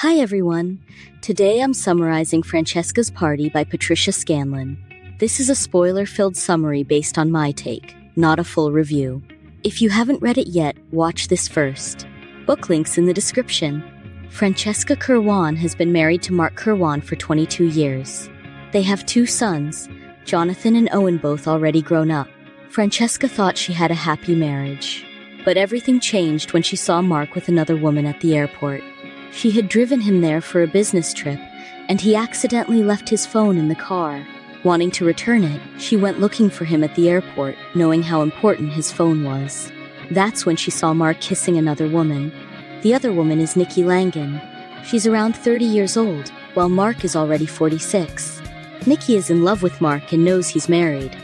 Hi everyone! Today I'm summarizing Francesca's Party by Patricia Scanlan. This is a spoiler-filled summary based on my take, not a full review. If you haven't read it yet, watch this first. Book links in the description. Francesca Curwan has been married to Mark Curwan for 22 years. They have 2 sons, Jonathan and Owen, both already grown up. Francesca thought she had a happy marriage. But everything changed when she saw Mark with another woman at the airport. She had driven him there for a business trip, and he accidentally left his phone in the car. Wanting to return it, she went looking for him at the airport, knowing how important his phone was. That's when she saw Mark kissing another woman. The other woman is Nikki Langan. She's around 30 years old, while Mark is already 46. Nikki is in love with Mark and knows he's married.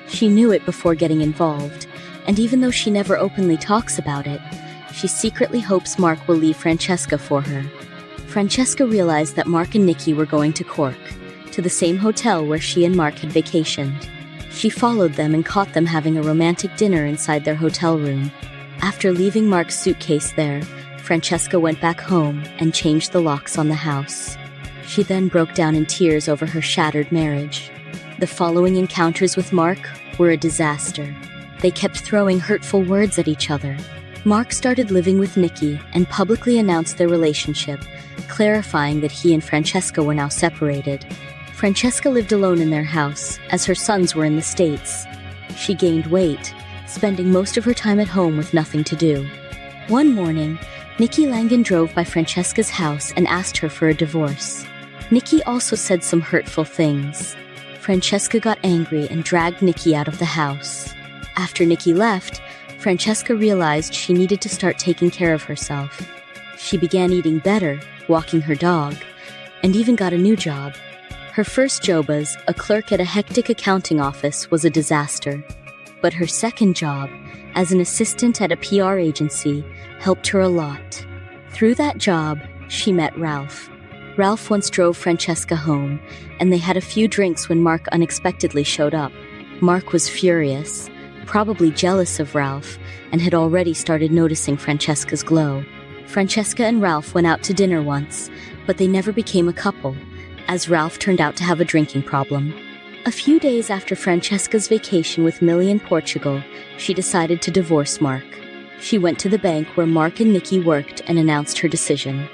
She knew it before getting involved, and even though she never openly talks about it, she secretly hopes Mark will leave Francesca for her. Francesca realized that Mark and Nikki were going to Cork, to the same hotel where she and Mark had vacationed. She followed them and caught them having a romantic dinner inside their hotel room. After leaving Mark's suitcase there, Francesca went back home and changed the locks on the house. She then broke down in tears over her shattered marriage. The following encounters with Mark were a disaster. They kept throwing hurtful words at each other. Mark started living with Nikki and publicly announced their relationship, clarifying that he and Francesca were now separated. Francesca lived alone in their house, as her sons were in the States. She gained weight, spending most of her time at home with nothing to do. One morning, Nikki Langan drove by Francesca's house and asked her for a divorce. Nikki also said some hurtful things. Francesca got angry and dragged Nikki out of the house. After Nikki left, Francesca realized she needed to start taking care of herself. She began eating better, walking her dog, and even got a new job. Her first job as a clerk at a hectic accounting office was a disaster. But her second job, as an assistant at a PR agency, helped her a lot. Through that job, she met Ralph. Ralph once drove Francesca home, and they had a few drinks when Mark unexpectedly showed up. Mark was furious, probably jealous of Ralph, and had already started noticing Francesca's glow. Francesca and Ralph went out to dinner once, but they never became a couple, as Ralph turned out to have a drinking problem. A few days after Francesca's vacation with Millie in Portugal, she decided to divorce Mark. She went to the bank where Mark and Nikki worked and announced her decision.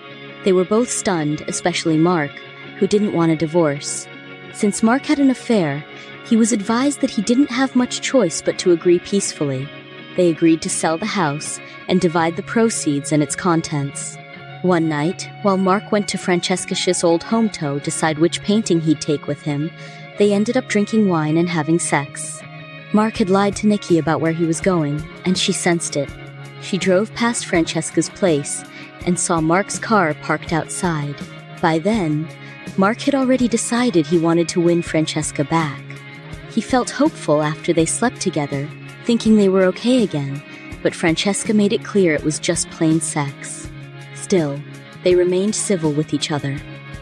They were both stunned, especially Mark, who didn't want a divorce. Since Mark had an affair, he was advised that he didn't have much choice but to agree peacefully. They agreed to sell the house and divide the proceeds and its contents. One night, while Mark went to Francesca's old home to decide which painting he'd take with him, they ended up drinking wine and having sex. Mark had lied to Nikki about where he was going, and she sensed it. She drove past Francesca's place and saw Mark's car parked outside. By then, Mark had already decided he wanted to win Francesca back. He felt hopeful after they slept together, thinking they were okay again, but Francesca made it clear it was just plain sex. Still, they remained civil with each other.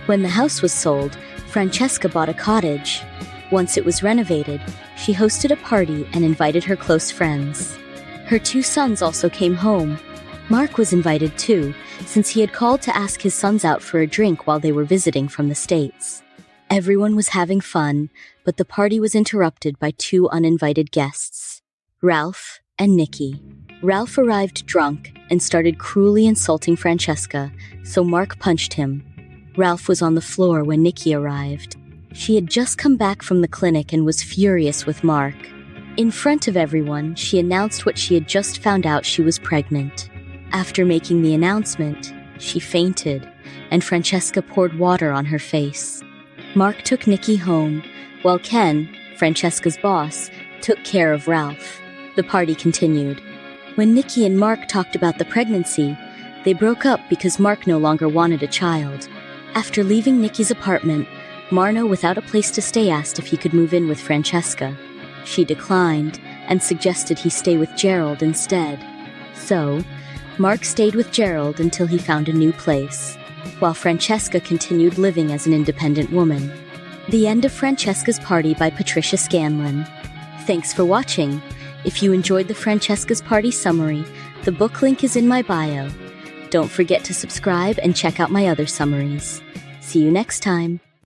When the house was sold, Francesca bought a cottage. Once it was renovated, she hosted a party and invited her close friends. Her 2 sons also came home. Mark was invited too, since he had called to ask his sons out for a drink while they were visiting from the States. Everyone was having fun, but the party was interrupted by 2 uninvited guests, Ralph and Nikki. Ralph arrived drunk and started cruelly insulting Francesca, so Mark punched him. Ralph was on the floor when Nikki arrived. She had just come back from the clinic and was furious with Mark. In front of everyone, she announced what she had just found out: she was pregnant. After making the announcement, she fainted, and Francesca poured water on her face. Mark took Nikki home, while Ken, Francesca's boss, took care of Ralph. The party continued. When Nikki and Mark talked about the pregnancy, they broke up because Mark no longer wanted a child. After leaving Nikki's apartment, Marno, without a place to stay, asked if he could move in with Francesca. She declined and suggested he stay with Gerald instead. So, Mark stayed with Gerald until he found a new place, while Francesca continued living as an independent woman. The end of Francesca's Party by Patricia Scanlan. Thanks for watching. If you enjoyed the Francesca's Party summary, the book link is in my bio. Don't forget to subscribe and check out my other summaries. See you next time.